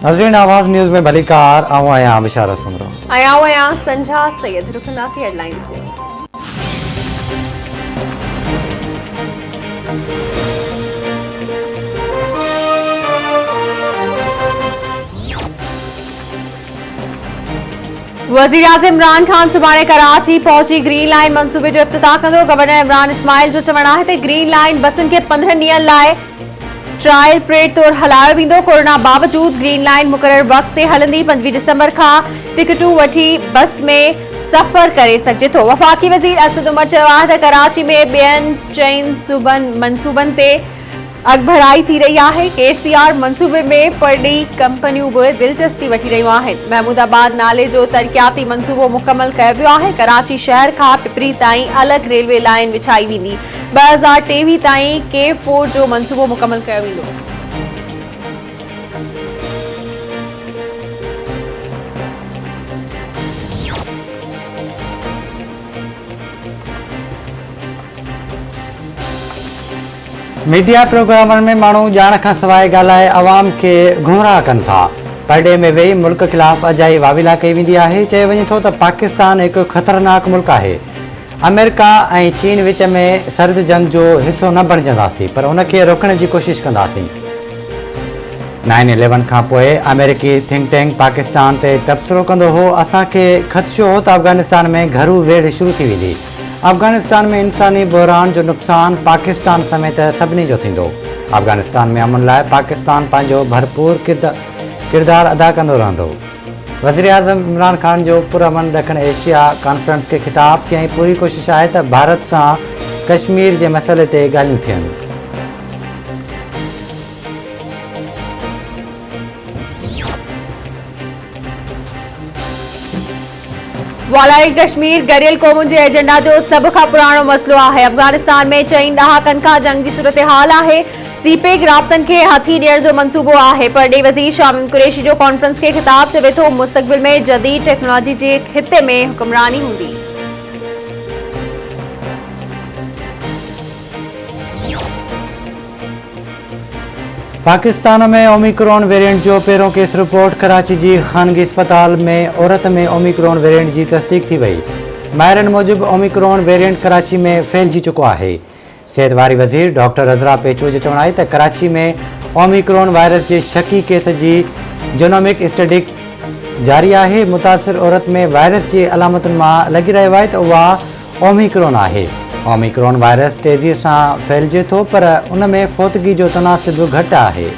नाज़रीन आवाज़ न्यूज़ में भली कार आऊं आहियां बिशारत सुमरो संझा सैयद रुखंदासी हेडलाइंस में। वज़ीर आज़म इमरान खान सुभाणे कराची पहुंची ग्रीन लाइन मंसूबे जो इफ्तिताह कंदो। गवर्नर इमरान इस्माइल जो चवणु आहे त ग्रीन लाइन बसुनि खे 15 ॾींहंनि लाइ ट्रायल परेड तौर हलायो वेंदो। कोरोना बावजूद ग्रीन लाइन मुक़रर वक़्त ते हलंदी। 25 दिसंबर खां टिकटूं वठी बस में सफ़र करे सघिजे थो। वफ़ाक़ी वज़ीर असद उमर चयो आहे त कराची में ॿियनि 4 मंसूबनि ते अॻभराई थी रही आहे। केसीआर मंसूबे में पड़ी कंपनियूं बि दिलचस्पी वठी रहियूं आहिनि। महमूदाबाद नाले जो तरक़ियाती मंसूबो मुकमल कयो वियो आहे। कराची शहर खां पिपरी ताईं अलॻि रेलवे लाइन विछाई वेंदी। 2023 ताईं K4 जो मंसूबो मुकमल कयो वेंदो। मीडिया प्रोग्रामनि में माण्हू ॼाण खां सवाइ ॻाल्हाए अवाम खे गुमराह कनि था। परडे में वेही मुल्क ख़िलाफ़ अजाई वाविला कई वेंदी आहे। चयो वञे थो त पाकिस्तान हिकु ख़तरनाक मुल्क आहे। अमेरिका ऐं चीन विच में सर्द जंग जो हिसो न बणिजंदासीं, पर उनखे रोकण जी कोशिशि कंदासीं। 9/11 खां पोइ अमेरिकी थिंक टैंक पाकिस्तान ते तबसरो कंदो हो। असांखे ख़दशो हो त अफ़गानिस्तान में घरू वेढ़ शुरू थी वेंदी। अफ़गानिस्तान में इंसानी बहरान जो नुक़सान पाकिस्तान समेत सभिनी जो थींदो। अफ़गानिस्तान में अमन लाइ पाकिस्तान पंहिंजो भरपूर किरदारु अदा कंदो रहंदो। वज़ीर आज़म इमरान खान जो पुरअमन ॾखण एशिया कॉन्फ्रेंस खे ख़िताब चयईं पूरी कोशिशि आहे त भारत सां कश्मीर जे मसइले ते ॻाल्हियूं थियनि। वॉलाइट कश्मीर गरियल क़ौमुनि जे एजेंडा जो सभ खां पुराणो मसइलो आहे। अफ़गानिस्तान में 4 ॾहाकनि खां जंग जी सूरत-ए-हाल आहे। सीपेक राब्तनि खे हथी ॾियण जो मंसूबो आहे। परॾेही वज़ीर शामीम कुरैशी जो कॉन्फ्रेंस खे ख़िताब चवे थो मुस्तक़बिल में जदीद टेक्नोलॉजी जे ख़िते में हुक्मरानी हूंदी। पाकिस्तान में ओमिक्रॉन वेरिएंट जो पहिरों केस रिपोर्ट। कराची जी ख़ानगी अस्पताल में औरत में ओमिक्रॉन वेरिएंट जी तस्दीक थी वई। माहिरनि मूजिबि ओमिक्रॉन वेरिएंट कराची में फैलिजी चुको आहे। सिहत वारी वज़ीर डॉक्टर अज़रा पेचो जो चवणु आहे त कराची में ओमिक्रॉन वायरस जे शकी केस जी जीनोमिक स्टडी जारी आहे। मुतासिर औरत में वायरस जी अलामतुनि मां लॻी रहियो आहे त उहा ओमिक्रॉन आहे। ओमिक्रॉन वायरस तेज़ीअ सां फैलिजे थो, पर उन में फ़ौतगी जो तनासिब घटि आहे।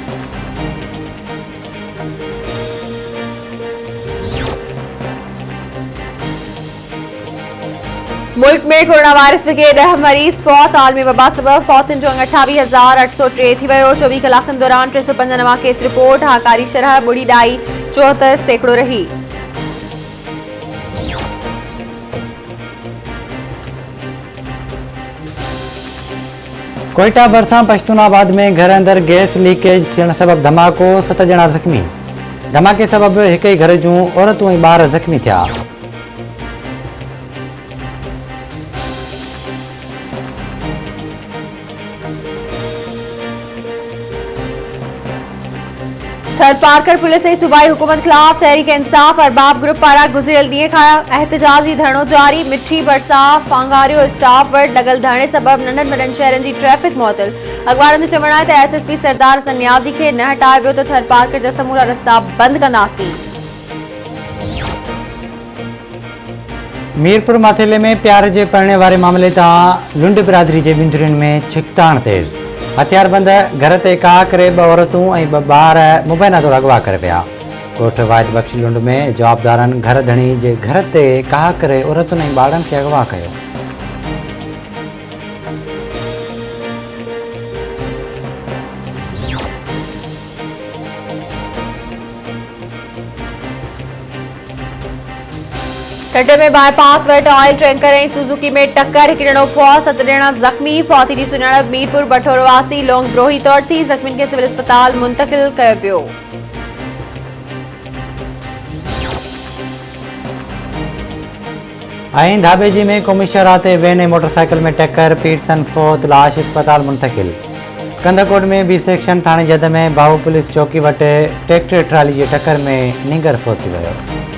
मुल्क में कोरोना वायरस के 10 मरीज फौत। आलमी वबा सबब फौतुनि जो अंग 28,803 थी वियो। 24 कलाकनि दौरान 305 नवां केस रिपोर्ट। हाकारी शरह 0.74% रही। कोयटा भरिसां पश्तूनाबाद में घर अंदर गैस लीकेज थियण सबब धमाको। 7 ॼणा ज़ख़्मी। धमाके सबब हिक ई घर जूं औरतूं ऐं ॿार ज़ख़्मी थिया। थर पार्कर पुलिस ऐं सूबाई हुकूमत ख़िलाफ़ तहरीक इंसाफ़ अरबाब ग्रुप पारां गुज़िरियल ॾींहं खां एहतिजाजी धरणो जारी। मिठी भरिसां फांगारियो स्टाफ वटि लॻल धरणे सबब नंढनि वॾनि शहरनि जी ट्रैफ़िक मुअतल। अख़बारनि जो चवणु आहे त SSP सरदार हसन नियाज़ी खे न हटायो वियो त थर पार्कर जा समूरा रस्ता बंदि कंदासीं। मीरपुर माथेले में प्यार जे पढ़ने वारे मामले तां लुंड बिरादरी जे बिंदुरियुनि में छिकताण तेज़। हथियारबंद घर ते काह करे 2 औरतूं ऐं 2 ॿार मुबैना तौरु अगवा करे विया। ॻोठ वाहिद बख़्शी लुंड में जवाबदारनि घर धणी जे घर ते काह करे औरतुनि ऐं ॿारनि खे अगवा कयो। टड्डे में बाईपास वटि ऑयल टैंकर ऐं सुजुकी में टक्कर। 1 ॼणो फौत, 7 ॼणा ज़ख़्मी। फौती जी सुञाणप मीरपुर बठोरो वासी लोंग ब्रोही तौरु थी। ज़ख़्मियुनि खे सिविल अस्पताल मुंतक़िल कयो वियो। ऐं धाबेजी में क़ौमी शहरा ते वैन ऐं मोटरसाइकिल में टक्कर। पीटसन फौत, लाश अस्पताल मुंतक़िल। कंदाकोट में बी सेक्शन थाणे जद में बाहु पुलिस चौकी वटि ट्रैक्टर ट्राली जी टक्कर में निंगर फो थी वियो।